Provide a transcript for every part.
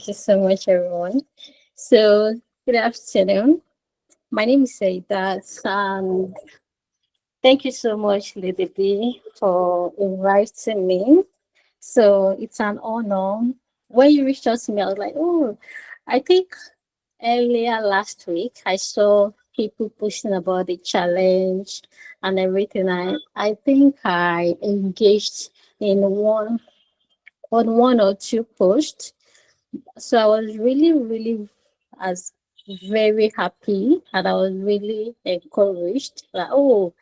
Thank you so much, everyone. So, good afternoon. My name is Saeedat, and thank you so much, Lady B, for inviting me. So, it's an honor. When you reached out to me, I was like, oh, I think earlier last week, I saw people posting about the challenge and everything. I think I engaged in one or two posts. So I was really as very happy, and I was really encouraged that, oh,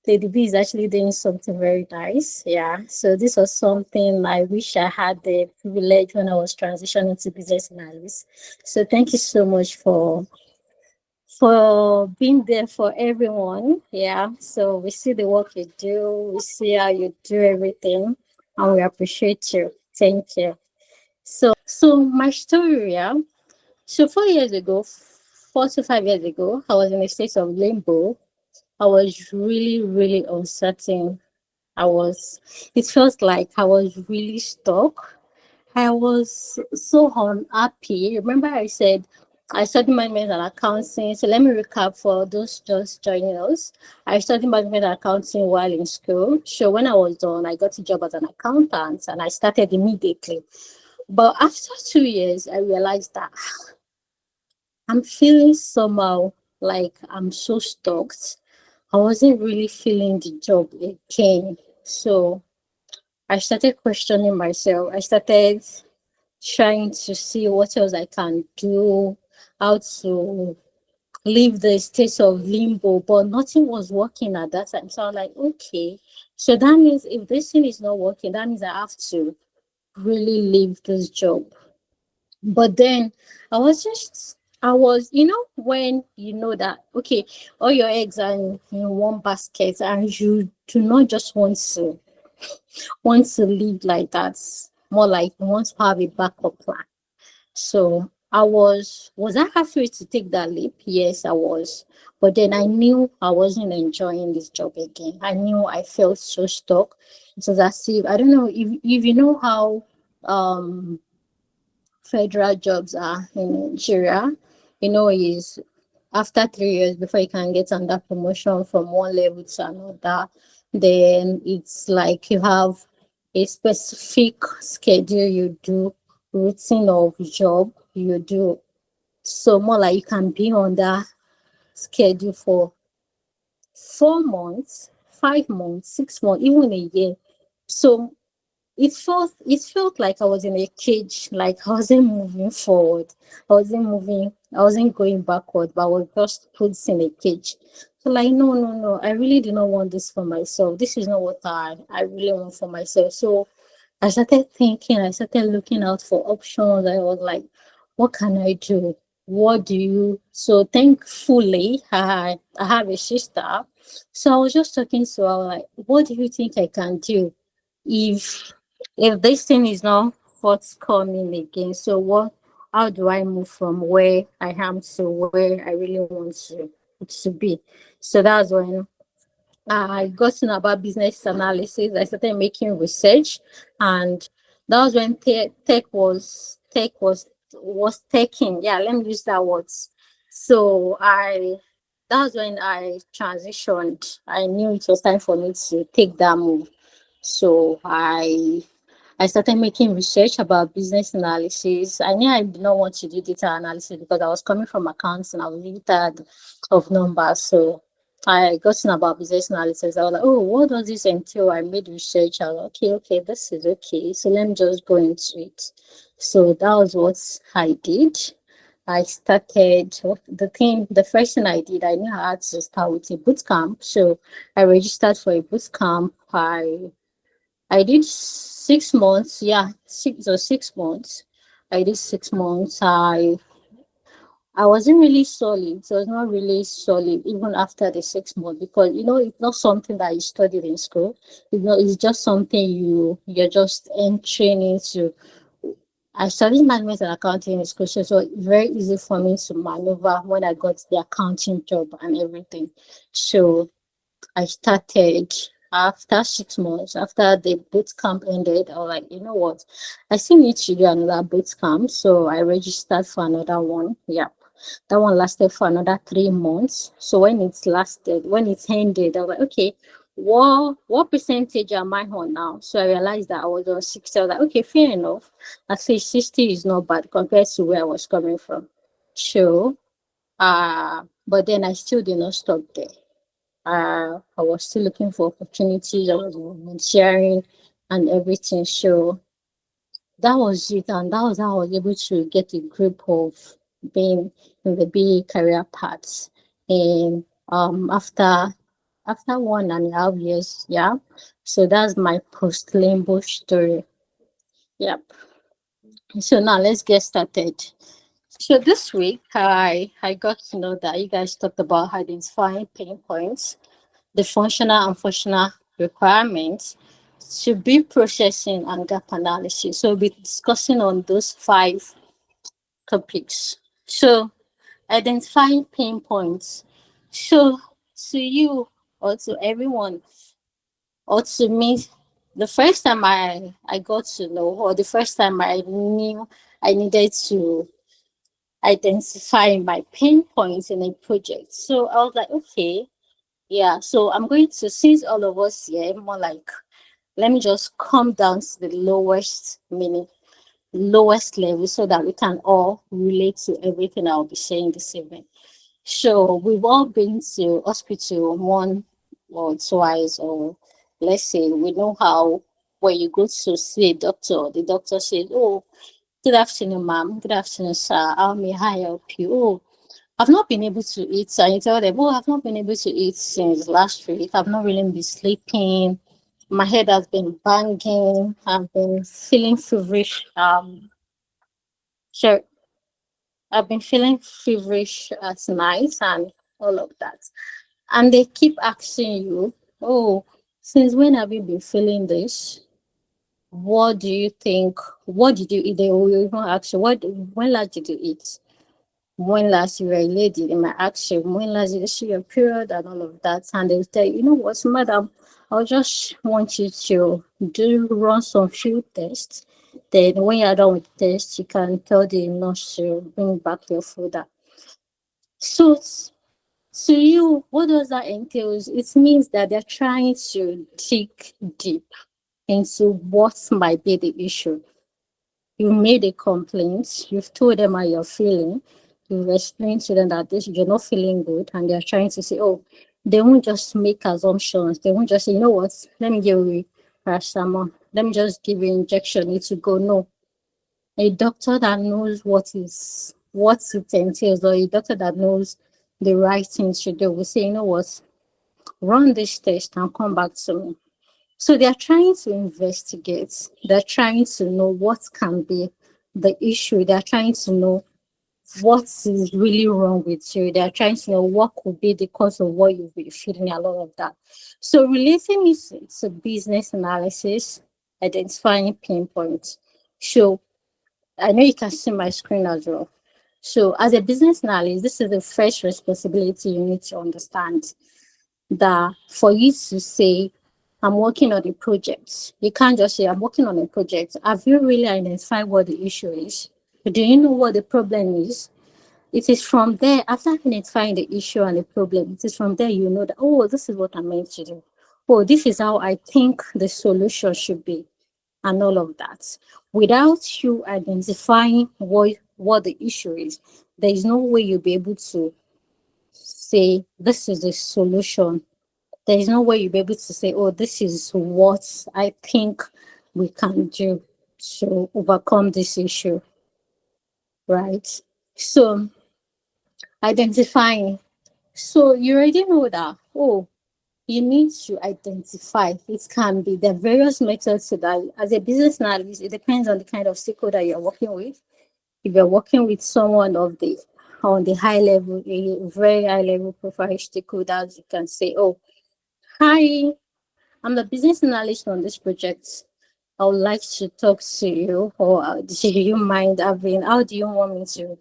Lady B is actually doing something very nice. Yeah. So this was something I wish I had the privilege when I was transitioning to business analyst. So thank you so much for being there for everyone. Yeah. So we see the work you do, we see how you do everything, and we appreciate you. Thank you. So my story, yeah. So 4 years ago, 4 to 5 years ago, I was in a state of limbo. I was really uncertain. It felt like I was really stuck. I was so unhappy. Remember, I said I studied management and accounting. So let me recap for those just joining us. I studied management and accounting while in school. So when I was done, I got a job as an accountant and I started immediately. But after 2 years, I realized that I'm feeling somehow like I'm so stuck. I wasn't really feeling the job again. So I started questioning myself. I started trying to see what else I can do, how to leave the state of limbo, but nothing was working at that time. So I was like, okay, so that means if this thing is not working, that means I have to really leave this job. But then I was, when you know that, okay, all your eggs are in one basket and you do not just want to live like that. More like you want to have a backup plan. So was I happy to take that leap? Yes, I was. But then I knew I wasn't enjoying this job again. I knew I felt so stuck. It was as if, I don't know if you know how um federal jobs are in Nigeria, is after 3 years before you can get on that promotion from one level to another. Then it's like you have a specific schedule you do, routine of job you do. So more like you can be on that schedule for 4 months, 5 months, 6 months, even a year. So it felt like I was in a cage, like I wasn't moving forward. I wasn't going backward, but I was just put in a cage. So like no, I really do not want this for myself. This is not what I really want for myself. So I started thinking, I started looking out for options. I was like, what can I do? What do you so thankfully I have a sister. So I was just talking to her like, what do you think I can do if this thing is not forthcoming again? So how do I move from where I am to where I really want to be? So that's when I got to know about business analysis. I started making research, and that was when tech was taking. Yeah, let me use that words. So that was when I transitioned. I knew it was time for me to take that move. So I started making research about business analysis. I knew I did not want to do data analysis because I was coming from accounts and I was really tired of numbers. So I got to know about business analysis. I was like, oh, what does this entail? I made research. I was like, okay, this is okay. So let me just go into it. So that was what I did. I started the first thing I did, I knew I had to start with a boot camp. So I registered for a boot camp. I did 6 months. Yeah, 6 months. I did 6 months. I wasn't really solid. It was not really solid even after the 6 months because it's not something that you studied in school. It's just something you're just entering into. I studied management and accounting in school, so it was very easy for me to maneuver when I got the accounting job and everything. So I started. after 6 months, after the boot camp ended, I was like, you know what? I still need to do another boot camp. So I registered for another one. Yep. That one lasted for another 3 months. So when it ended, I was like, okay, what percentage am I on now? So I realized that I was on 60. I was like, okay, fair enough. At least 60 is not bad compared to where I was coming from. So but then I still did not stop there. I was still looking for opportunities. I was volunteering and everything. So that was it, and that was how I was able to get a grip of being in the BA career paths. And after 1.5 years, yeah. So that's my post Limbo story. Yep. So now let's get started. So this week, I got to know that you guys talked about identifying pain points, the functional and functional requirements to be processing and gap analysis. So we'll be discussing on those 5 topics. So identifying pain points. So to you or to everyone or to me, the first time I got to know, or the first time I knew I needed to identify my pain points in a project. So I was like, okay, yeah. So I'm going to, since all of us here, more like, let me just come down to the lowest level so that we can all relate to everything I'll be saying this evening. So we've all been to hospital one or twice, or let's say we know how when you go to see a doctor, the doctor says, oh, good afternoon, ma'am. Good afternoon, sir. How may I help you? Oh, I've not been able to eat. And you tell them, oh, I've not been able to eat since last week. I've not really been sleeping. My head has been banging. I've been feeling feverish. Sure, I've been feeling feverish at night and all of that. And they keep asking you, oh, since when have you been feeling this? What do you think? What did you eat? They will even ask you, when last did you eat? When last you were a lady? They might ask you, when last did you see your period and all of that. And they'll tell you, you know what, madam, I'll just want you to run some few tests. Then when you're done with the test, you can tell the nurse to bring back your food. So to you, what does that entail? It means that they're trying to dig deep into what might be the issue. You made a complaint, you've told them how you're feeling, you've explained to them that this you're not feeling good, and they're trying to say, oh, they won't just make assumptions. They won't just say, you know what, let me give you paracetamol, let me just give you injection, it will go. No. A doctor that knows what it entails, or a doctor that knows the right things to do will say, you know what, run this test and come back to me. So they're trying to investigate, they're trying to know what can be the issue, they're trying to know what is really wrong with you, they're trying to know what could be the cause of what you've been feeling, a lot of that. So relating it to business analysis, identifying pain points. So I know you can see my screen as well. So as a business analyst, this is the first responsibility you need to understand, that for you to say, I'm working on a project, you can't just say, I'm working on a project. Have you really identified what the issue is? Do you know what the problem is? It is from there, after identifying the issue and the problem, it is from there you know that, oh, this is what I'm meant to do. Oh, this is how I think the solution should be, and all of that. Without you identifying what the issue is, there is no way you'll be able to say, this is the solution. There is no way you'll be able to say, oh, this is what I think we can do to overcome this issue, right? So identifying. So you already know that, oh, you need to identify. It can be, there are various methods to that. As a business analyst, it depends on the kind of stakeholder you're working with. If you're working with someone on the high level, a very high level profile stakeholders, you can say, oh, hi, I'm the business analyst on this project. I would like to talk to you, or do you mind having, how do you want me to?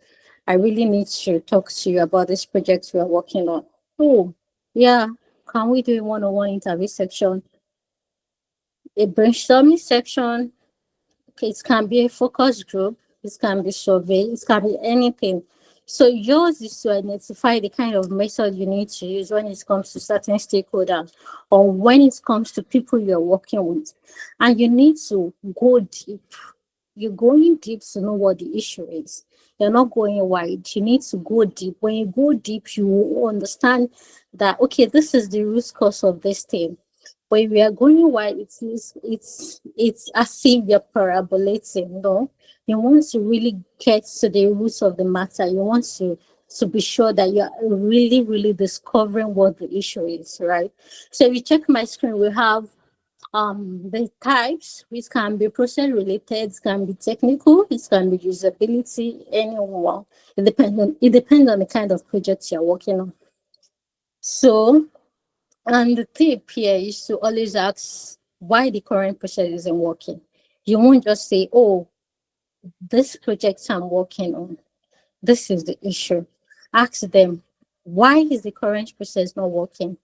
I really need to talk to you about this project we are working on. Oh, yeah, can we do a one-on-one interview section? a brainstorming section. Okay, it can be a focus group, it can be survey, it can be anything. So yours is to identify the kind of method you need to use when it comes to certain stakeholders or when it comes to people you're working with. And you need to go deep. You're going deep to know what the issue is. You're not going wide. You need to go deep. When you go deep, you will understand that, okay, this is the root cause of this thing. When we are going wide, it's as if you're parabolating, no? You want to really get to the roots of the matter. You want to be sure that you're really, really discovering what the issue is, right? So if you check my screen, we have the types, which can be process related, it can be technical, it can be usability, anyone. It depends on the kind of project you're working on. So, and the tip here is to always ask why the current process isn't working. You won't just say, oh, this project I'm working on, this is the issue. Ask them, why is the current process not working?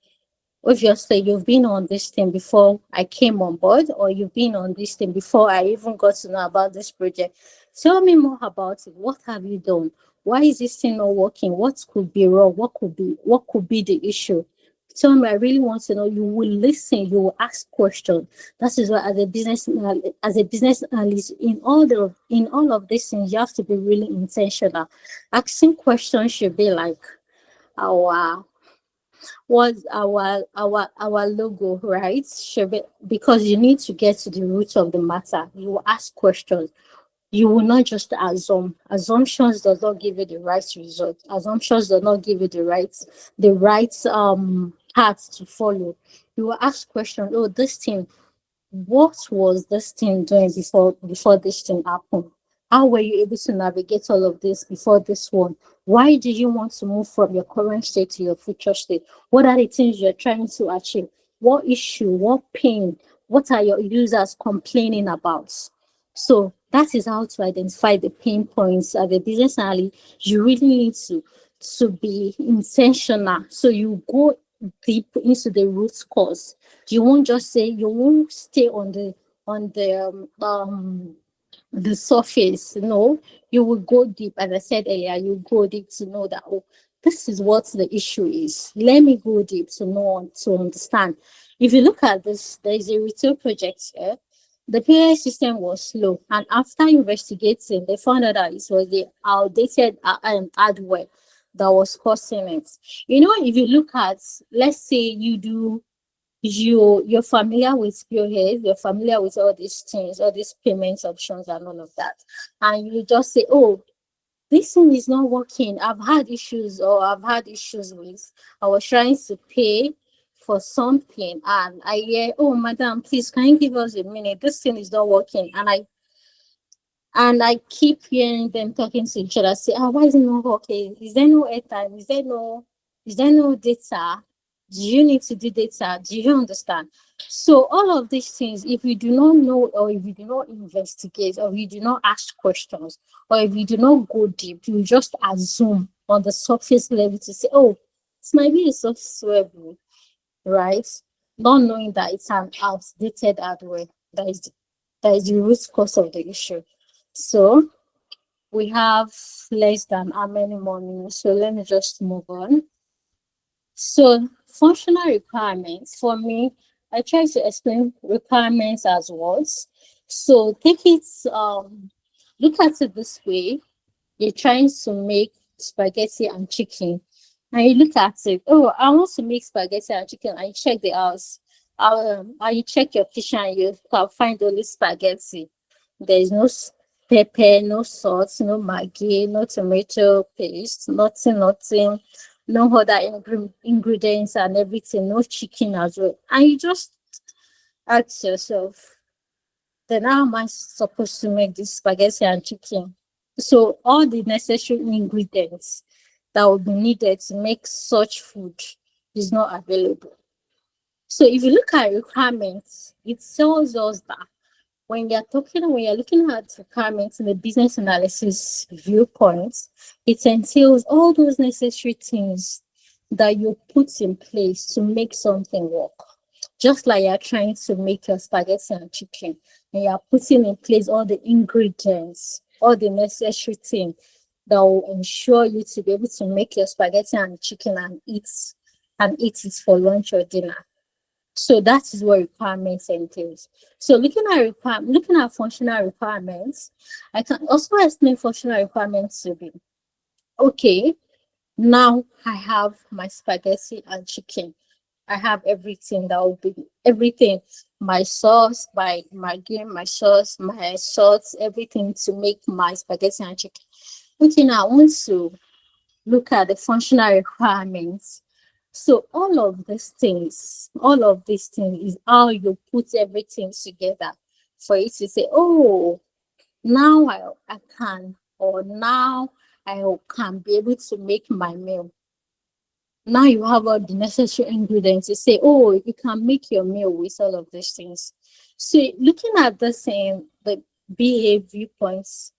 Obviously, you've been on this thing before I came on board, or you've been on this thing before I even got to know about this project. Tell me more about it. What have you done? Why is this thing not working? What could be wrong? What could be the issue? Tell me, I really want to know. You will listen, you will ask questions. That is why as a business analyst, in all of these things, you have to be really intentional. Asking questions should be like our what's our logo, right? Should be, because you need to get to the root of the matter. You will ask questions. You will not just assume. Assumptions does not give you the right result. Assumptions does not give you the right path to follow. You will ask questions. Oh, this thing, what was this thing doing before this thing happened? How were you able to navigate all of this before this one? Why do you want to move from your current state to your future state? What are the things you're trying to achieve? What issue? What pain? What are your users complaining about? So that is how to identify the pain points as a business analyst. You really need to be intentional. So you go deep into the root cause. You won't just say, you won't stay on the surface. No, you will go deep. As I said earlier, you go deep to know that, oh, this is what the issue is. Let me go deep to know, to understand. If you look at this, there is a retail project here. The POS system was slow, and after investigating, they found out that it was the outdated hardware that was causing it. If you look at, let's say you're familiar with POS, you're familiar with all these things, all these payment options and all of that, and you just say, oh, this thing is not working. I've had issues, or I've had issues with, I was trying to pay for something, and I hear, oh, madam, please, can you give us a minute? This thing is not working. And I keep hearing them talking to each other, say, why is it not working? Is there no airtime? Is there no data? Do you need to do data? Do you understand? So all of these things, if you do not know, or if you do not investigate, or if you do not ask questions, or if you do not go deep, you just assume on the surface level to say, oh, this might be a software bug, right? Not knowing that it's an outdated hardware that is the root cause of the issue. So we have less than how many more minutes? So let me just move on. So functional requirements, for me, I try to explain requirements as words. So look at it this way. You're trying to make spaghetti and chicken, and you look at it, oh, I want to make spaghetti and chicken, and you check the house, and you check your kitchen, and you can find only spaghetti. There is no pepper, no salt, no maggi, no tomato paste, nothing, no other ingredients and everything, no chicken as well. And you just ask yourself, then how am I supposed to make this spaghetti and chicken? So all the necessary ingredients that will be needed to make such food is not available. So if you look at requirements, it tells us that when you're looking at requirements in the business analysis viewpoint, it entails all those necessary things that you put in place to make something work. Just like you're trying to make your spaghetti and chicken, and you're putting in place all the ingredients, all the necessary things that will ensure you to be able to make your spaghetti and chicken and eat it for lunch or dinner. So that is what requirements entails. So looking at functional requirements, I can also explain functional requirements to be okay. Now I have my spaghetti and chicken. I have everything that will be everything. My sauce, my maggi, my sauce, my salt, everything to make my spaghetti and chicken. Okay, now I want to look at the functional requirements. So all of these things is how you put everything together for you to say, oh, now I can, or now I can be able to make my meal. Now you have all the necessary ingredients to say, oh, you can make your meal with all of these things. So looking at the same, the BA viewpoints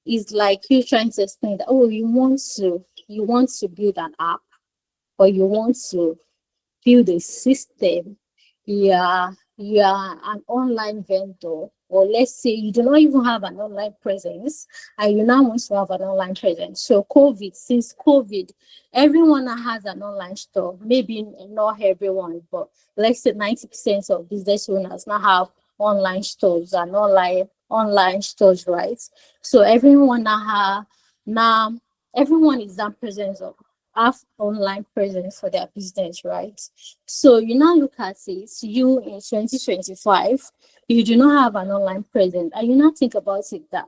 is like you trying to explain that, oh, you want to build an app, or you want to build a system. You are an online vendor, or let's say you do not even have an online presence and you now want to have an online presence. So since COVID, everyone that has an online store, maybe not everyone, but let's say 90% of business owners now have online stores and online stores, right? So now everyone is that presence of have online presence for their business, right? So you now look at it, you in 2025, you do not have an online presence, and you now think about it that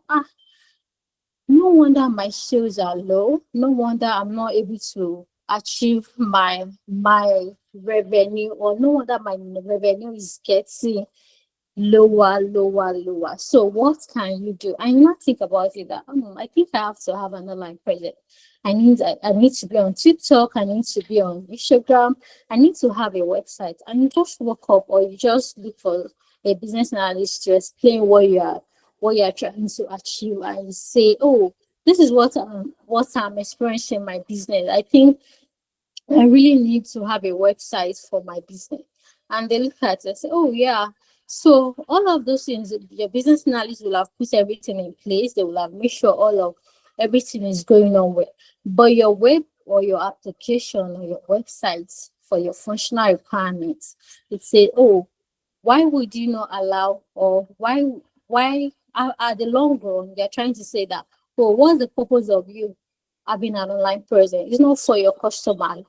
no wonder my sales are low, no wonder I'm not able to achieve my revenue, or no wonder my revenue is getting lower. So what can you do? And you not think about it that I think I have to have an online presence. I need to be on TikTok, I need to be on Instagram, I need to have a website. And you just walk up, or you just look for a business analyst to explain what you are trying to achieve, and you say, oh, this is what I'm experiencing in my business. I think I really need to have a website for my business. And they look at it and say, oh, yeah. So all of those things, your business analyst will have put everything in place. They will have made sure all of everything is going on well. But your web or your application or your website for your functional requirements, it say, oh, why would you not allow, or why at the long run, they're trying to say that, well, what's the purpose of you having an online presence? It's not for your customer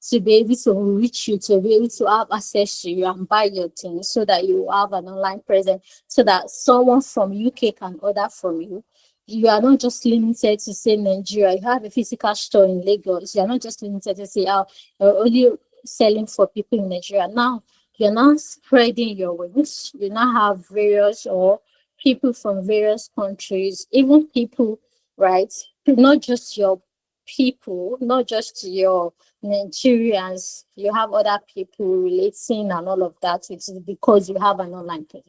to be able to reach you, to be able to have access to you and buy your things, so that you have an online presence, so that someone from UK can order from you. You are not just limited to say Nigeria. You have a physical store in Lagos. You are not just limited to say, oh, you're only selling for people in Nigeria. Now you're now spreading your wings. You now have various, or people from various countries, even people, right? Not just your people, not just your Nigerians, you have other people relating and all of that. It's because you have an online page.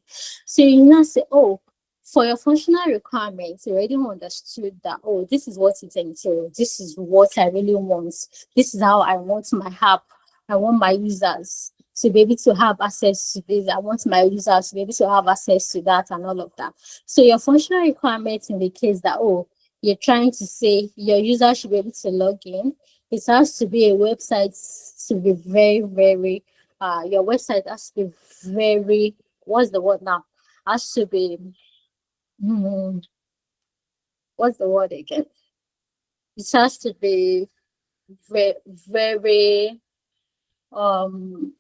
So you now say, oh, for your functional requirements, you already understood that, oh, this is what it entails. This is what I really want. This is how I want my app. I want my users to be able to have access to this. I want my users to be able to have access to that and all of that. So your functional requirements indicates that, oh, you're trying to say your user should be able to log in. It has to be a website to be very, your website has to be very, what's the word now? Has to be, what's the word again? It has to be very, um,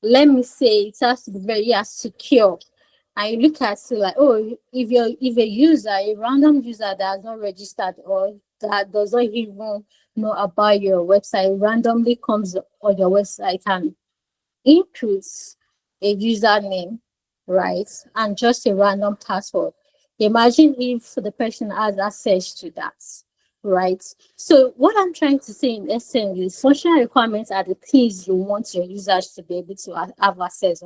let me say, it has to be very secure. And you look at it like, oh, if a user, a random user that has not registered, or that does not even know about your website, randomly comes on your website and inputs a username, right, and just a random password. Imagine if the person has access to that, right? So what I'm trying to say in essence is functional requirements are the things you want your users to be able to have access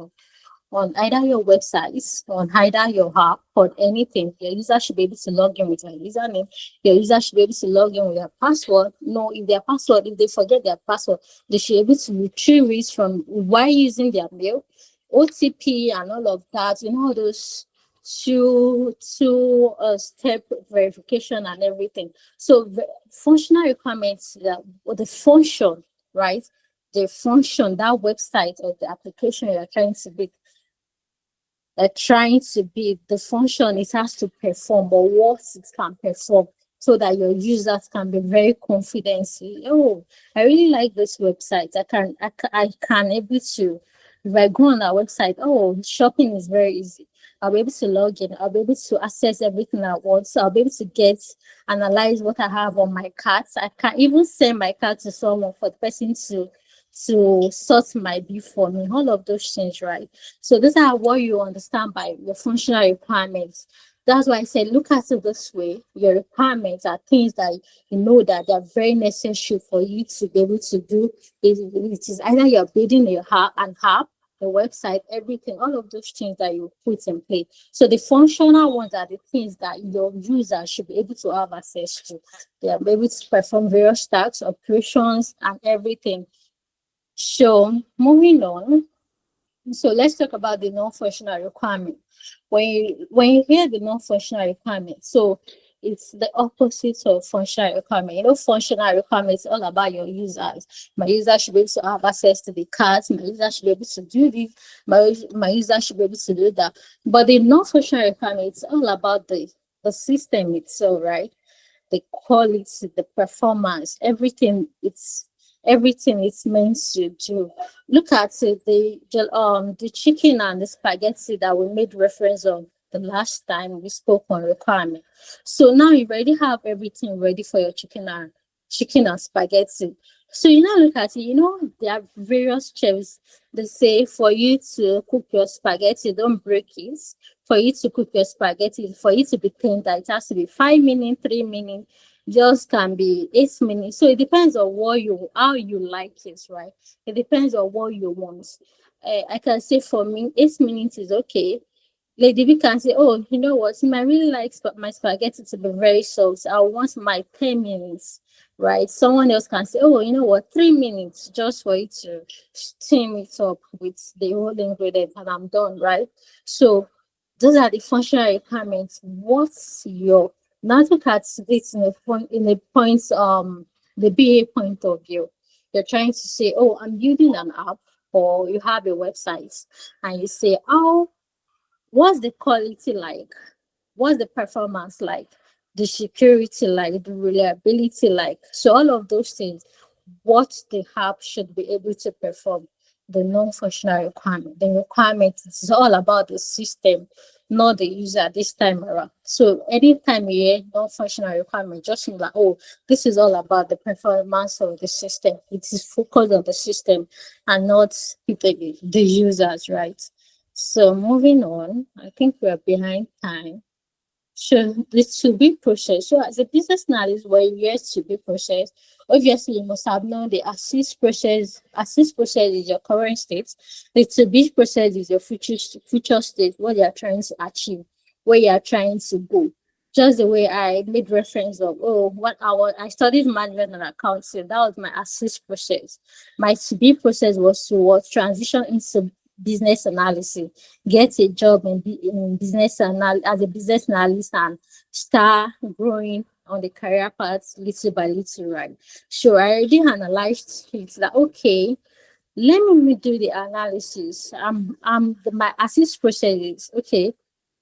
on either your websites, on either your app, or anything. Your user should be able to log in with your username. Your user should be able to log in with their password. No, if their password, if they forget their password, they should be able to retrieve it from while using their mail, OTP, and all of that. All those step verification and everything. So functional requirements, the function, right? The function, that website or the application you're trying to be, the function it has to perform, or what it can perform, so that your users can be very confident. Oh, I really like this website. I can able to, if I go on our website, oh, shopping is very easy. I'll be able to log in. I'll be able to access everything I want. So I'll be able to analyze what I have on my cart. I can even send my cart to someone for the person to sort my bill for me. All of those things, right? So these are what you understand by your functional requirements. That's why I said look at it this way. Your requirements are things that you know that they're very necessary for you to be able to do. It is either you're building an app, a website, everything, all of those things that you put in place. So the functional ones are the things that your user should be able to have access to. They are able to perform various tasks, operations, and everything. So moving on, so let's talk about the non-functional requirement. When you hear the non-functional requirement, so it's the opposite of functional requirement. Functional requirement is all about your users. My user should be able to have access to the cards. My user should be able to do this. My user should be able to do that. But the non-functional requirement is all about the system itself, right? The quality, the performance, everything it's meant to do. Look at it, the chicken and the spaghetti that we made reference of the last time we spoke on requirement. So now you already have everything ready for your chicken and spaghetti. So look at it, there are various chefs. They say for you to cook your spaghetti, don't break it. For you to cook your spaghetti, for you to be tender, it has to be 5 minutes, 3 minutes, just can be 8 minutes. So it depends on how you like it, right? It depends on what you want. I can say for me, 8 minutes is okay. Lady B can say, oh, you know what? I really like my spaghetti to be very soft. I want my 10 minutes, right? Someone else can say, oh, you know what? 3 minutes just for it to steam it up with the whole ingredient and I'm done, right? So those are the functional requirements. Now look at this the BA point of view. You're trying to say, oh, I'm building an app, or you have a website, and you say, oh, what's the quality like? What's the performance like? The security like? The reliability like? So all of those things, what the app should be able to perform, the non-functional requirement. The requirement is all about the system, not the user this time around. So anytime you hear non-functional requirement, just think like, oh, this is all about the performance of the system. It is focused on the system and not the users, right? So moving on, I think we are behind time. So the to be process. So as a business analyst, when you to be process, obviously you must have known the assist process. Assist process is your current state. The to be process is your future state, what you are trying to achieve, where you are trying to go. Just the way I made reference of, oh, I studied management and accounting. That was my assist process. My to be process was to transition into business analysis, get a job in business as a business analyst and start growing on the career path little by little, right? So I already analyzed it that okay, let me do the analysis. My assist process is okay.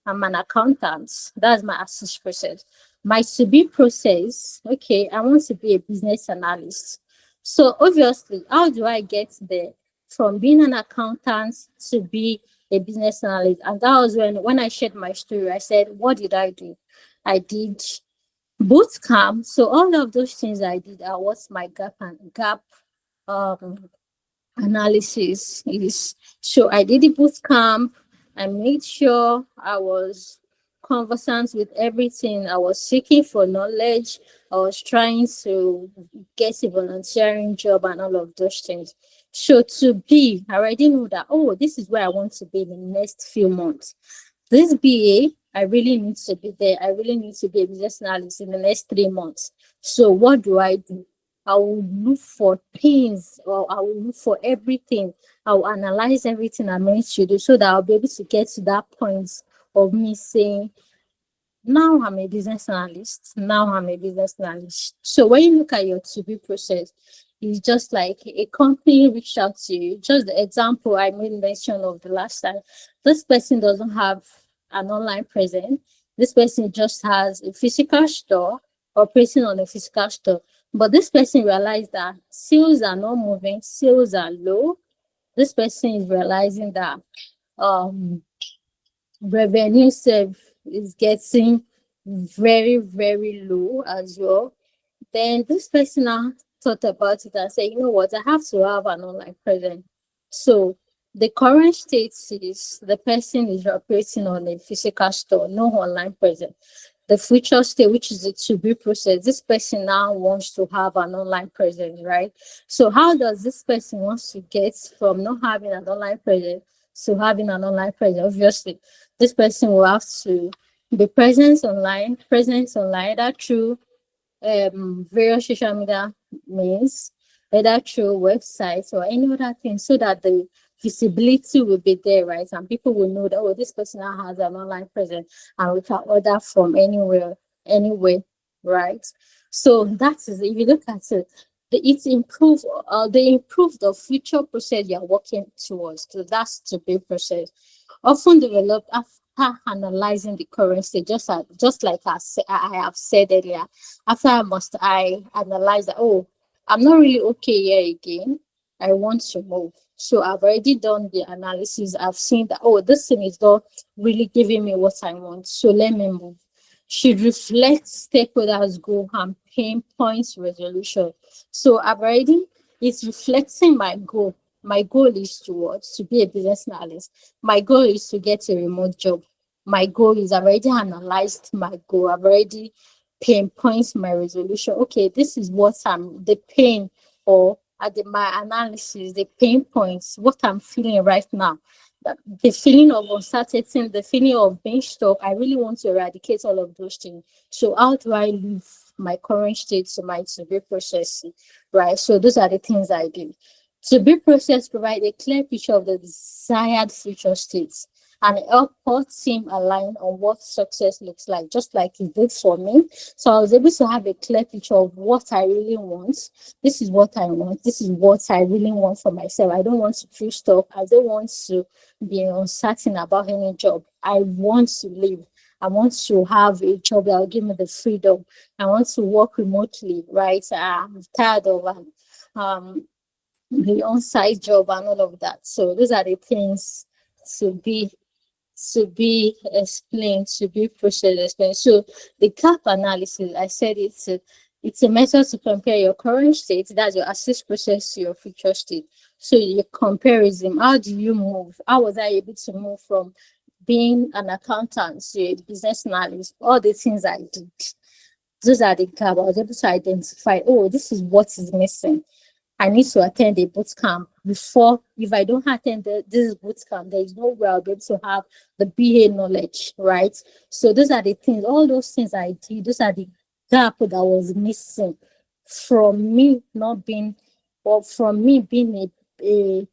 I'm an accountant. That's my assist process. My to be process, okay, I want to be a business analyst. So obviously, how do I get there from being an accountant to be a business analyst? And that was when I shared my story. I said, what did I do? I did boot camp. So all of those things I did are what's my gap um analysis is. So I did the boot camp. I made sure I was conversant with everything. I was seeking for knowledge. I was trying to get a volunteering job and all of those things. So to be, I already know that, oh, this is where I want to be in the next few months. This BA, I really need to be there. I really need to be a business analyst in the next 3 months. So what do? I will look for things, or I will look for everything. I will analyze everything I meant to do so that I'll be able to get to that point of me saying, now I'm a business analyst. Now I'm a business analyst. So when you look at your to be process, it's just like a company reached out to you. Just the example I made mention of the last time. This person doesn't have an online presence. This person just has a physical store, operating on a physical store. But this person realized that sales are not moving, sales are low. This person is realizing that um revenue self is getting very, very low as well. Then this person now thought about it and said, you know what, I have to have an online presence. So the current state is the person is operating on a physical store, no online presence. The future state, which is the to be process, this person now wants to have an online presence, right? So how does this person wants to get from not having an online presence to having an online presence? Obviously, this person will have to be present online, that through various social media means, whether through websites or any other thing, so that the visibility will be there, right? And people will know that, oh, this person now has an online presence and we can order from anywhere, right? So that is, if you look at it, they improve the future process you're working towards. So that's to be process. Often developed after analyzing the current state, just like I have said earlier. After I analyze that, oh, I'm not really okay here again. I want to move. So I've already done the analysis. I've seen that, oh, this thing is not really giving me what I want. So let me move. Should reflect stakeholders' goal and pain points resolution. So it's reflecting my goal. My goal is to be a business analyst. My goal is to get a remote job. My goal is, I've already analyzed my goal. I've already pinpoints my resolution. Okay, this is what I'm the pain, or my analysis, the pain points, what I'm feeling right now. The feeling of uncertainty, the feeling of being stuck. I really want to eradicate all of those things. So how do I leave my current state to my to be process, right? So those are the things I do. To be process provide a clear picture of the desired future states and help our team align on what success looks like, just like it did for me. So I was able to have a clear picture of what I really want. This is what I want. This is what I really want for myself. I don't want to feel stuck. I don't want to be uncertain about any job. I want to live. I want to have a job that will give me the freedom. I want to work remotely, right? I'm tired of um, the on-site job and all of that. So those are the things to be explained, to be process explained. So the gap analysis, I said it's a method to compare your current state, that's your assist process, to your future state. So your comparison, how do you move? How was I able to move from being an accountant to a business analyst? All the things I did. Those are the gap. I was able to identify, oh, this is what is missing. I need to attend a boot camp before. If I don't attend this boot camp, there is no way I'll be able to have the BA knowledge, right? So those are the things, all those things I did, those are the gap that was missing from me not being, or from me being a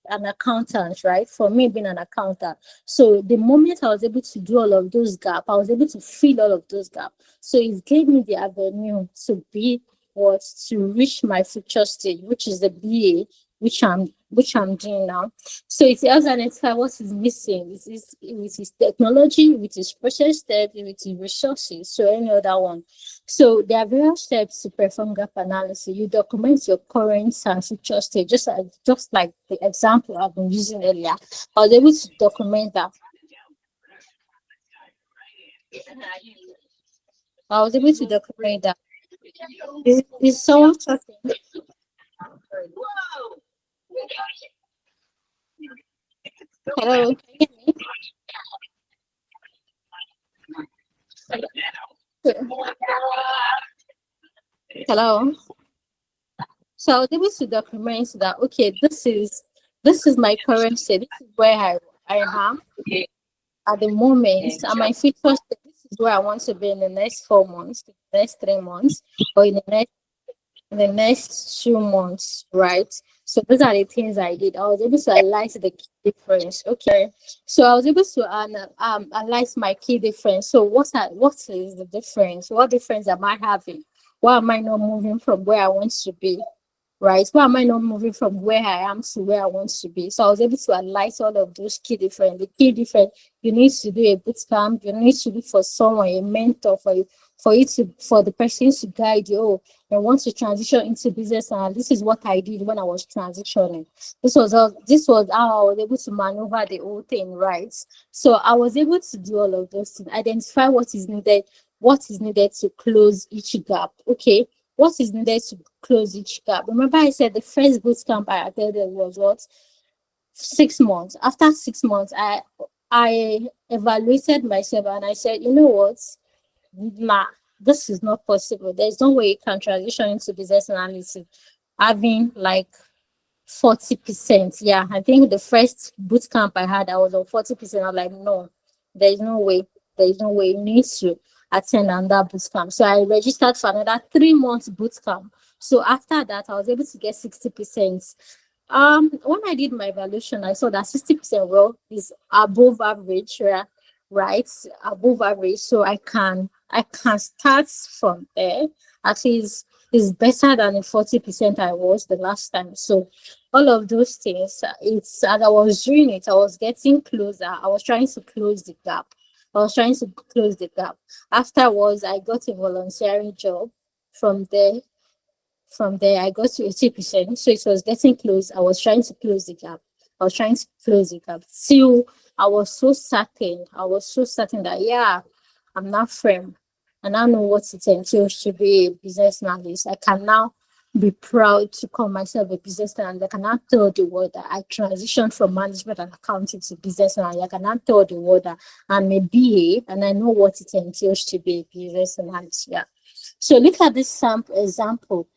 an accountant, right? For me being an accountant. So the moment I was able to do all of those gaps, I was able to fill all of those gaps. So it gave me the avenue to be was to reach my future stage, which is the BA, which I'm doing now. So it helps identify what is missing. It is technology, it is process step, it is resources, so any other one. So there are various steps to perform gap analysis. You document your current and future state, just like the example I've been using earlier. I was able to document that. I was able to document that. Is someone talking? Hello, can you hear me? Hello. So I was able to document that, okay, this is my current state, this is where I am at the moment, and my future state, this is where I want to be in the next 4 months, in the next 3 months, or in the next 2 months, right? So those are the things I did. I was able to analyze the key difference. Okay. So I was able to analyze my key difference. So what is the difference? What difference am I having? Why am I not moving from where I want to be? Right? Why am I not moving from where I am to where I want to be? So I was able to analyze all of those key difference. The key difference, you need to do a boot camp, you need to look for someone, a mentor for the person to guide you. Oh, I want to transition into business, and this is what I did when I was transitioning. This was how I was able to maneuver the whole thing, right? So I was able to do all of those things, identify what is needed to close each gap. Okay, what is needed to close each gap. Remember, I said the first boot camp I attended was what? 6 months. After 6 months, I evaluated myself and I said, you know what? Nah, this is not possible. There's no way you can transition into business analysis having like 40%. Yeah, I think the first boot camp I had, I was on 40%. I'm like, no, there's no way. There's no way. You need to attend another boot camp. So I registered for another 3 months boot camp. So after that, I was able to get 60%. When I did my evaluation, I saw that 60% well is above average, right? Above average. So I can start from there. At least it's better than the 40% I was the last time. So all of those things, it's as I was doing it, I was getting closer. I was trying to close the gap. I was trying to close the gap. Afterwards, I got a volunteering job. From there, I got to 80%. So it was getting close. I was trying to close the gap. I was trying to close the gap. Till I was so certain. I was so certain that, yeah, I'm not firm. And I know what it entails to be a business analyst. I can now be proud to call myself a business analyst. I cannot tell the world that I transitioned from management and accounting to business analyst. I cannot tell the world that I'm a BA and I know what it entails to be a business analyst. Yeah. So look at this sample example.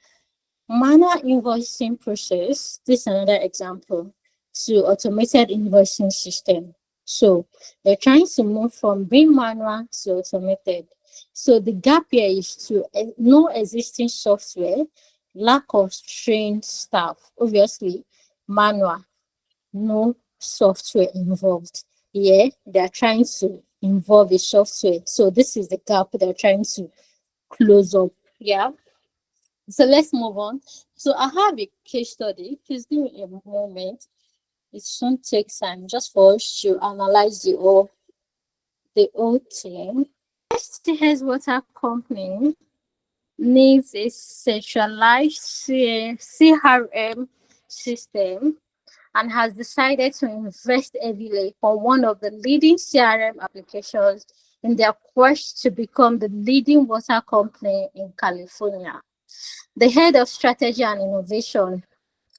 Manual invoicing process, this is another example, to automated invoicing system. So they're trying to move from being manual to automated. So the gap here is to no existing software, lack of trained staff. Obviously, manual, no software involved. Yeah, they're trying to involve a software. So this is the gap they're trying to close up. Yeah. So let's move on. So I have a case study. Please give me a moment. It shouldn't take time just for us to analyze the whole thing. STS Water Company needs a centralized CRM system and has decided to invest heavily on one of the leading CRM applications in their quest to become the leading water company in California. The head of strategy and innovation,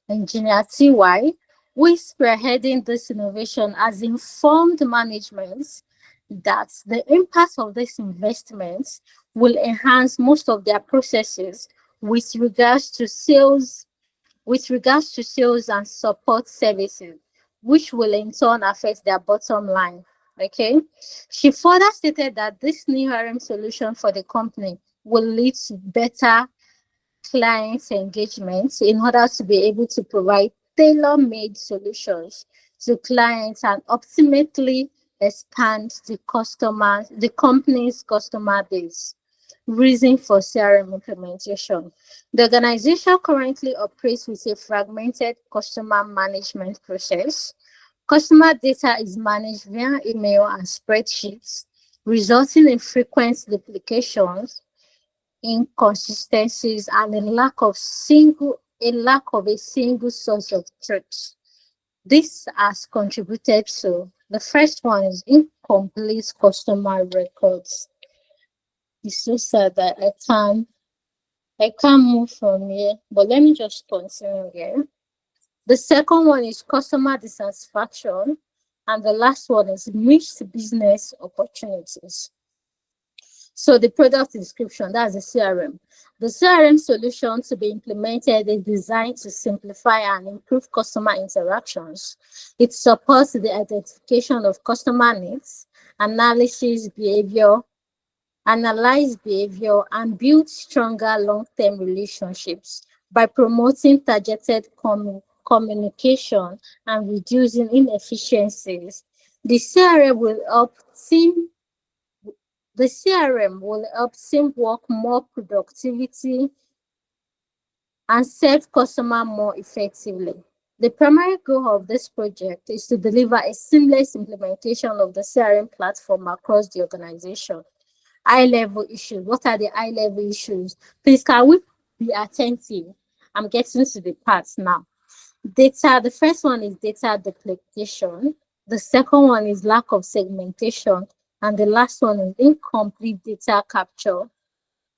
Engineer TY, who is spearheading this innovation, has informed management that the impact of this investment will enhance most of their processes with regards to sales, and support services, which will in turn affect their bottom line. Okay. She further stated that this new RM solution for the company will lead to better client engagement in order to be able to provide tailor-made solutions to clients and ultimately expand the company's customer base. Reason for CRM implementation. The organization currently operates with a fragmented customer management process. Customer data is managed via email and spreadsheets, resulting in frequent duplications, inconsistencies, and a lack of a single source of truth. This has contributed to the first one is incomplete customer records. It's so sad that I can't move from here, but let me just continue here. The second one is customer dissatisfaction, and the last one is missed business opportunities. So the product description, that's the CRM. The CRM solution to be implemented is designed to simplify and improve customer interactions. It supports the identification of customer needs, analyze behavior, and build stronger long-term relationships by promoting targeted communication and reducing inefficiencies. The CRM will help team the CRM will help team work more productivity and serve customer more effectively. The primary goal of this project is to deliver a seamless implementation of the CRM platform across the organization. High-level issues. What are the high-level issues? Please, can we be attentive? I'm getting to the parts now. Data, the first one is data duplication. The second one is lack of segmentation. And the last one is incomplete data capture.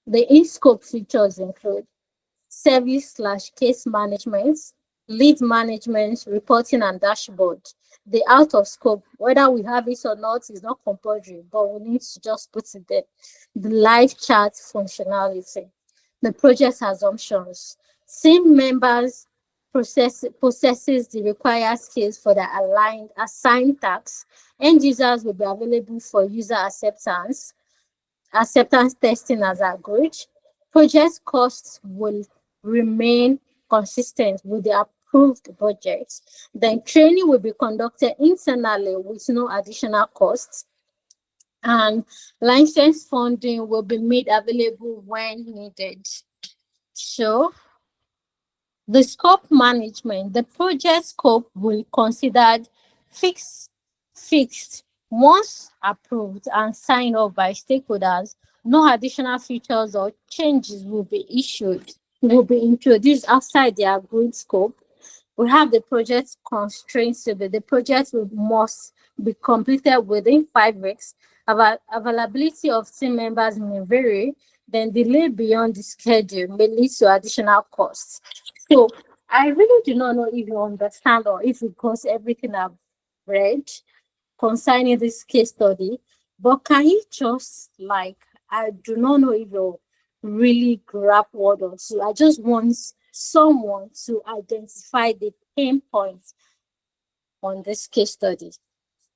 The in-scope features include service/case management, lead management, reporting, and dashboard. The out of scope, whether we have it or not, is not compulsory, but we need to just put it there. The live chat functionality. The project assumptions. Team members possesses the required skills for the assigned tasks. End users will be available for user acceptance testing as agreed. Project costs will remain consistent with the approved budget. Then training will be conducted internally with no additional costs. And license funding will be made available when needed. So the scope management, the project scope will be considered fixed once approved and signed off by stakeholders. No additional features or changes will be introduced outside the agreed scope. We have the project constraints. So the project must be completed within 5 weeks. Availability of team members may vary, then delay beyond the schedule may lead to additional costs. So I really do not know if you understand or if it goes everything I've read concerning this case study, but can you just I do not know if you really grab one or two. I just want someone to identify the pain points on this case study.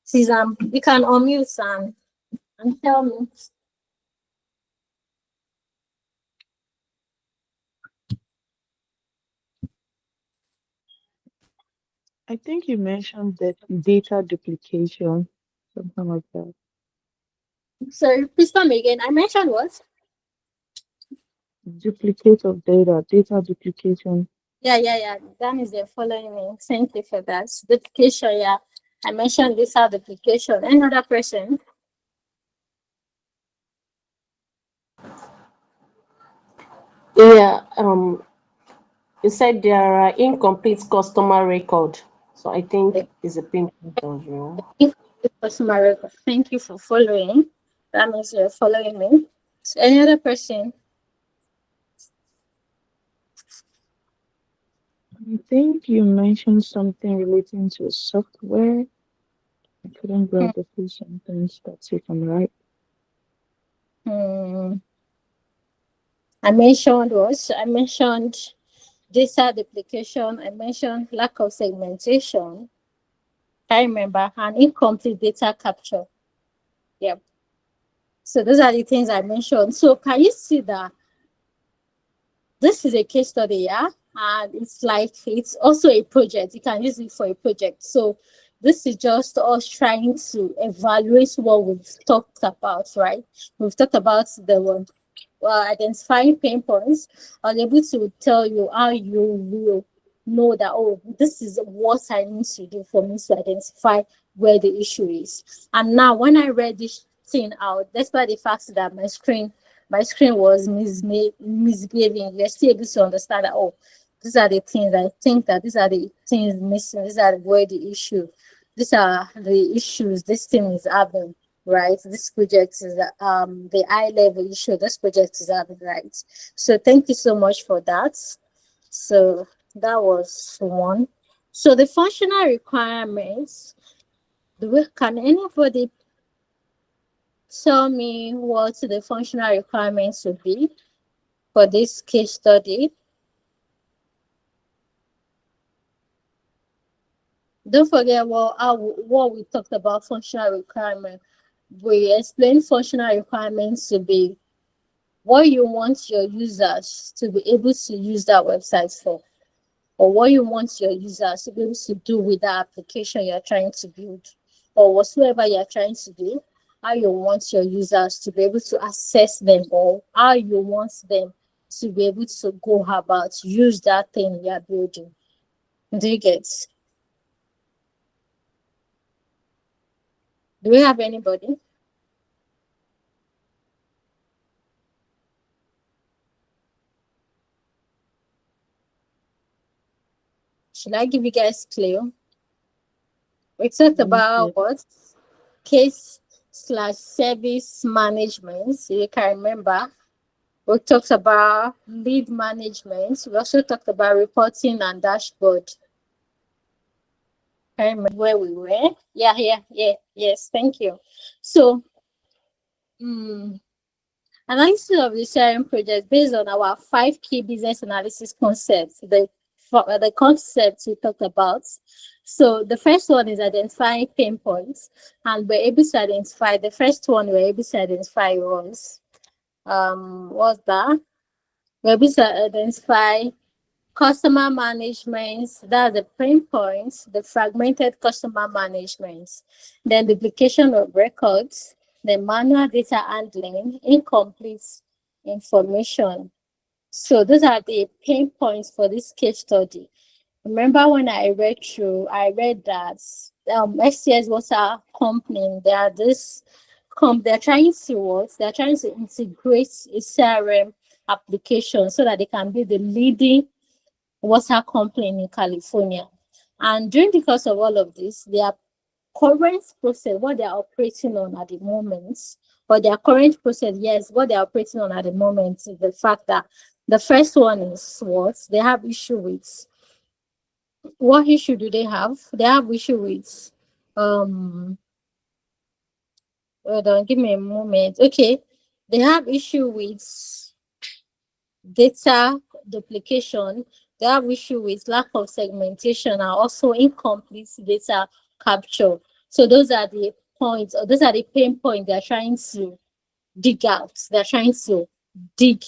Please, you can unmute and tell me. I think you mentioned that data duplication, something like that. So please tell me again. I mentioned what? Duplicate of data duplication. Yeah. That is the following me. Thank you for that. Duplication, yeah. I mentioned this duplication. Another person? Yeah, you said there are incomplete customer record. So I think it's a pain point of view. Customer record. Thank you for following. That means you're following me. So any other person? I think you mentioned something relating to software. I couldn't grab the full sentence. That's if I'm right. I mentioned data duplication. I mentioned lack of segmentation. I remember, and incomplete data capture. Yep. So those are the things I mentioned. So can you see that this is a case study, yeah? And it's also a project. You can use it for a project. So this is just us trying to evaluate what we've talked about, right? We've talked about the one identifying pain points. I was able to tell you how you will know that, oh, this is what I need to do for me to identify where the issue is. And now when I read this thing out, despite the fact that my screen was misbehaving, you're still able to understand that, oh, these are the things I think that these are the things missing, these are where the issue, these are the issues this thing is having, right? This project is the high level issue this project is having, right? So thank you so much for that. So that was one. So the functional requirements, can anybody tell me what the functional requirements would be for this case study. Don't forget what we talked about functional requirement. We explained functional requirements to be what you want your users to be able to use that website for, or what you want your users to be able to do with the application you're trying to build, or whatsoever you're trying to do, how you want your users to be able to access them, or how you want them to be able to go about use that thing you're building. Do you get? Do we have anybody? Should I give you guys clue? We talked about what? Case/service management. So you can remember. We talked about lead management. We also talked about reporting and dashboard. I remember where we were. Yes, thank you. So, analysis of the CRM project based on our 5 key business analysis concepts, the concepts we talked about. So the first one is identifying pain points, and we're able to identify the first one. We're able to identify was what's that? We're able to identify customer management, that's the pain points, the fragmented customer management, then duplication of records, the manual data handling, incomplete information. So those are the pain points for this case study. Remember when I read that SCS Water Company, they're trying to what? They're trying to integrate a CRM application so that they can be the leading water company in California. And during the course of all of this, their current process, what they're operating on at the moment, or their current process, yes, what they're operating on at the moment is the fact that the first one is what? They have issue with. What issue do they have? They have issue with, hold on, give me a moment. Okay, they have issue with data duplication. They have issue with lack of segmentation and also incomplete data capture. So those are the points, or those are the pain points they're trying to dig out. They're trying to dig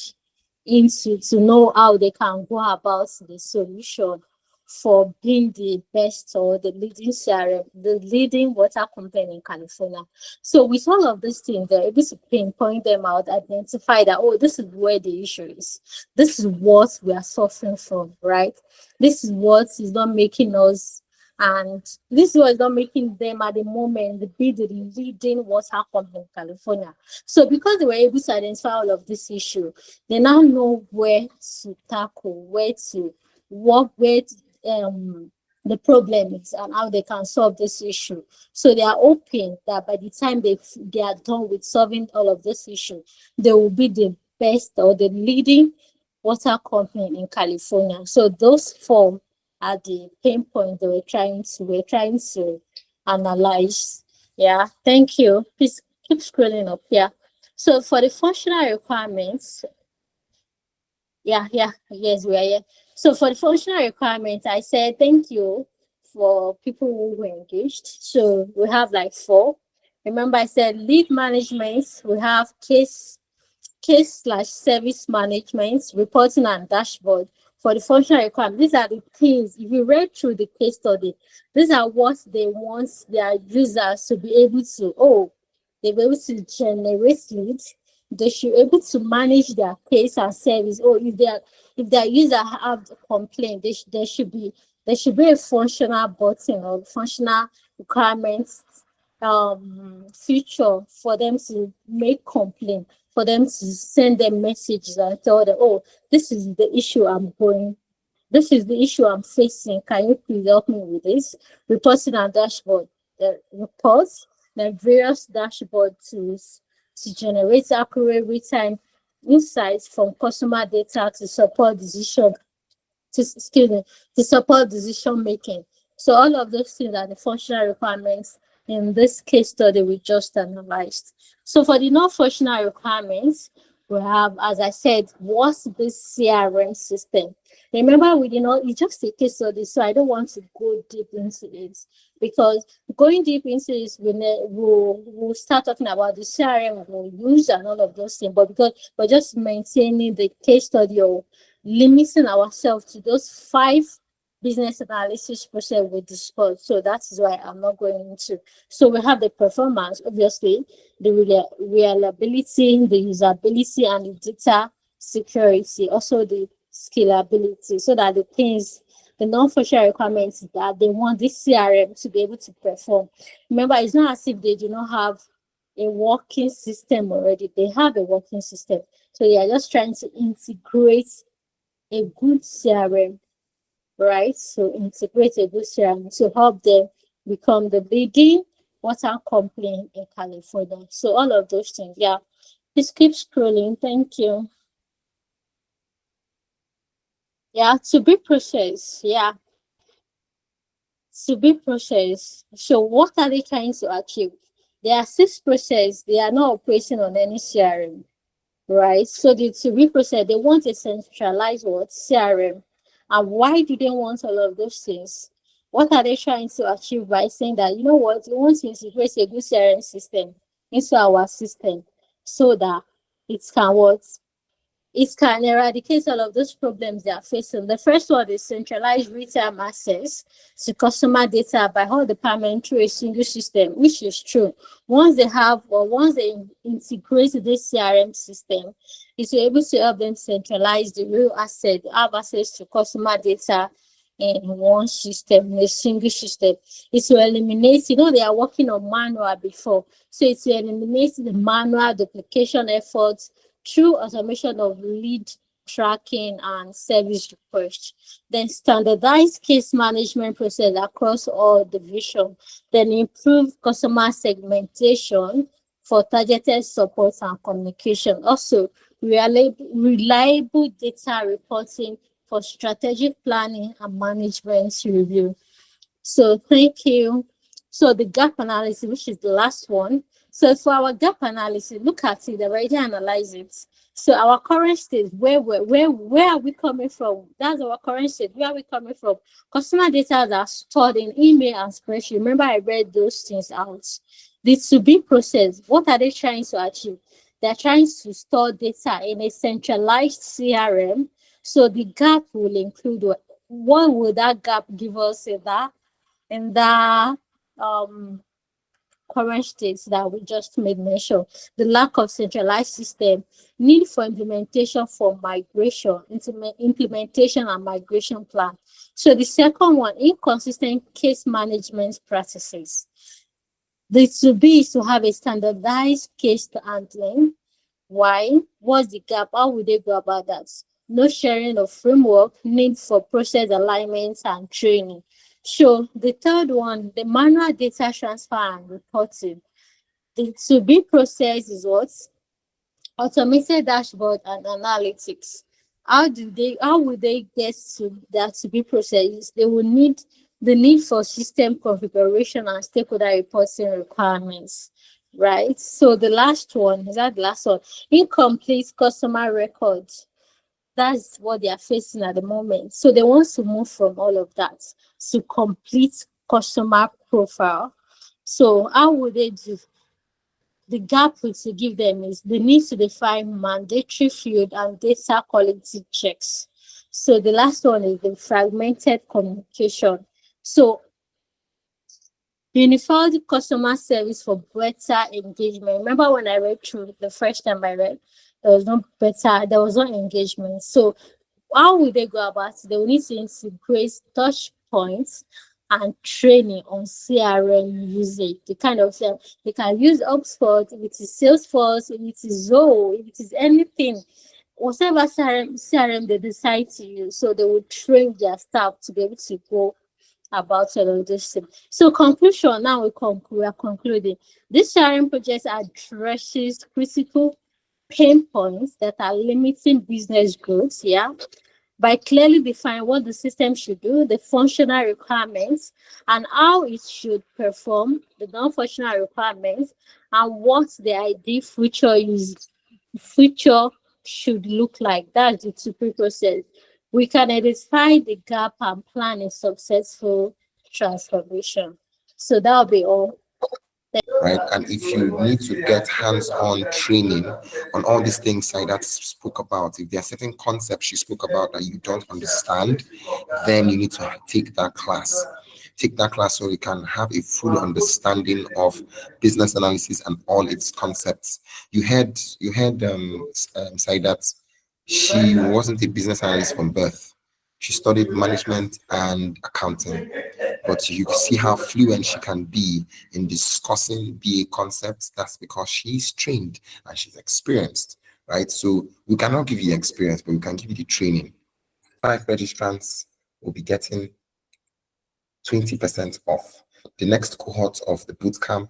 into to know how they can go about the solution for being the best or the leading CRM, the leading water company in California. So with all of these things, they're able to pinpoint them out, identify that, oh, this is where the issue is. This is what we are suffering from, right? This is what is not making us, and this is what is not making them at the moment be the leading water company in California. So because they were able to identify all of this issue, they now know where to tackle, where to work with the problem is and how they can solve this issue. So they are hoping that by the time they are done with solving all of this issue, they will be the best or the leading water company in California. So those 4 are the pain points that we're trying to analyze. Yeah, thank you. Please keep scrolling up. Yeah. So for the functional requirements, yes, we are here. So for the functional requirements, I said thank you for people who were engaged. So we have like 4. Remember, I said lead management, we have case/service management, reporting and dashboard. For the functional requirement, these are the things, if you read through the case study, these are what they want their users to be able to, they'll be able to generate leads. They should be able to manage their case and service. Or if their user have a complaint, there should be a functional button or functional requirements feature for them to make complaint, for them to send them messages and tell them, oh, this is the issue I'm facing. Can you please help me with this? Reporting and dashboard. The reports, the various dashboard tools to generate accurate real-time insights from customer data to support decision making. So all of those things are the functional requirements in this case study we just analyzed. So for the non-functional requirements, we have, as I said, what's this CRM system? Remember, we did not, it's just a case study, so I don't want to go deep into it, because going deep into this, we'll start talking about the CRM we'll use and all of those things. But because we're just maintaining the case study or limiting ourselves to those 5 business analysis process we discussed. So that is why I'm not going into. So we have the performance, obviously, the reliability, the usability, and the data security, also the scalability, so that the things, the non-functional requirements that they want this CRM to be able to perform. Remember, it's not as if they do not have a working system already. They have a working system. So they are just trying to integrate a good CRM, right? So integrate a good CRM to help them become the leading water company in California. So all of those things, yeah. Please keep scrolling. Thank you. Yeah, to be processed. Yeah, to be processed. So what are they trying to achieve? There are 6 processes. They are not operating on any CRM, right? So the to be processed, they want a centralized what? CRM. And why do they want all of those things? What are they trying to achieve by saying that, you know what, we want to integrate a good CRM system into our system so that it can what? It can eradicate all of those problems they are facing. The first one is centralized real-time access to customer data by all departments through a single system, which is true. Once they have, or once they integrate this CRM system, it's able to help them centralize the real asset, have access to customer data in one system, in a single system. It will eliminate, they are working on manual before, so it will eliminate the manual duplication efforts through automation of lead tracking and service requests. Then standardize case management process across all divisions. Then improve customer segmentation for targeted support and communication. Also, reliable data reporting for strategic planning and management review. So thank you. So the gap analysis, which is the last one. So for our gap analysis, look at it, already analyze it. So our current state, where are we coming from? That's our current state. Where are we coming from? Customer data that are stored in email and spreadsheet. Remember, I read those things out. The to be process, what are they trying to achieve? They're trying to store data in a centralized CRM. So the gap will include what will that gap give us in the current states that we just made mention? The lack of centralized system, need for implementation for migration, implementation and migration plan. So the second one, inconsistent case management practices. The to be is to have a standardized case handling. Why? What's the gap? How would they go about that? No sharing of framework, need for process alignment and training. So the third one, the manual data transfer and reporting. The to be process is what? Automated dashboard and analytics. How would they get to that to be processed? They will need the need for system configuration and stakeholder reporting requirements, right? So the last one, is that the last one? Incomplete customer records. That's what they are facing at the moment. So they want to move from all of that to complete customer profile. So how would they do? The gap we to give them is the need to define mandatory field and data quality checks. So the last one is the fragmented communication. So unified customer service for better engagement. Remember when I read through the first time I read, there was no engagement. So how will they go about it? They will need to integrate touch points and training on CRM usage. The kind of they can use HubSpot, if it is Salesforce, if it is Zoho, if it is anything, whatever CRM they decide to use. So they will train their staff to be able to go about all of this thing. So conclusion, now we are concluding. This CRM project addresses critical pain points that are limiting business growth. Yeah. by clearly defining what the system should do, the functional requirements, and how it should perform, the non-functional requirements, and what the ideal future should look like. That's the two process. We can identify the gap and plan a successful transformation. So that'll be all. right? And if you need to get hands-on training on all these things that spoke about, if there are certain concepts she spoke about that you don't understand, then you need to take that class. Take that class so you can have a full understanding of business analysis and all its concepts. You heard say that she wasn't a business analyst from birth. She studied management and accounting, but you see how fluent she can be in discussing BA concepts. That's because she's trained and she's experienced, right? So we cannot give you the experience, but we can give you the training. 5 registrants will be getting 20% off. The next cohort of the bootcamp